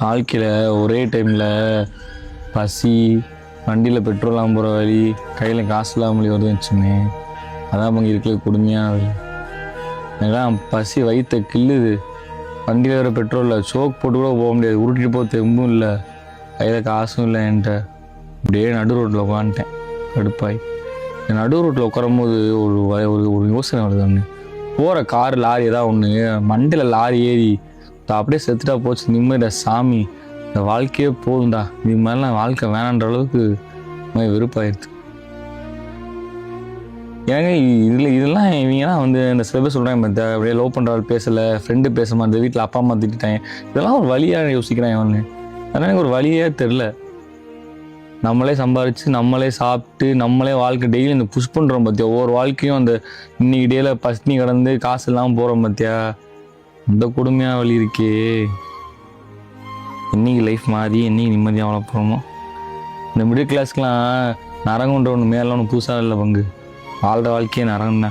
வாழ்க்கையில் ஒரே டைமில் பசி, வண்டியில் பெட்ரோல்லாம் போகிற வழி, கையில் காசு இல்லாமலே வருதுன்னு வச்சுமே, அதான் பங்கு இருக்கிற கொடுமையான வழி. எனக்குலாம் பசி வயிற்ற கில்லுது. வண்டியில் வர பெட்ரோலில் சோக் போட்டு கூட போக முடியாது, உருட்டிட்டு போக தெம்பும் இல்லை, கையில் காசும் இல்லை என்கிட்ட. அப்படியே நடு ரோட்டில் உட்காந்துட்டேன் கடுப்பாய். நடு ரோட்டில் உட்காரும் போது ஒரு ஒரு யோசனை வருது. ஒன்று போகிற கார் லாரி ஏதாவது ஒன்று மண்டையில் லாரி ஏறி அப்படியே செத்துட்டா போச்சு, நிம்மதிடா சாமி, இந்த வாழ்க்கையே போகும்டா, இது மாதிரிலாம் வாழ்க்கை வேணான்ற அளவுக்கு வெறுப்பாயிருது. ஏங்க இதெல்லாம் இவங்கலாம் இந்த சில பேர் சொல்கிறாங்க, அப்படியே லவ் பண்ணுறாள் பேசலை, ஃப்ரெண்டு பேச மாதிரி, வீட்டில் அப்பா அம்மா திட்டாங்க, இதெல்லாம் ஒரு வழியாக யோசிக்கிறேன் அவனு. அதனால் எனக்கு ஒரு வழியே தெரில. நம்மளே சம்பாரித்து நம்மளே சாப்பிட்டு நம்மளே வாழ்க்கை டெய்லி இந்த புஷ் பண்ணுறோம் பார்த்தியா, ஒவ்வொரு வாழ்க்கையும் அந்த இன்னைக்கு டேயில் பசினி கடந்து காசு இல்லாமல் போகிறோம் பார்த்தியா, இந்த கொடுமையாக வழி இருக்கே. என்னைக்கு லைஃப் மாறி என்னைக்கு நிம்மதியாக வாழ போகிறோமோ. இந்த மிடில் கிளாஸ்க்கெலாம் நரங்குன்ற ஒன்று மேலே ஒன்று புதுசாக இல்லை பங்கு, வாழ்கிற வாழ்க்கையே நரங்கண்ணா.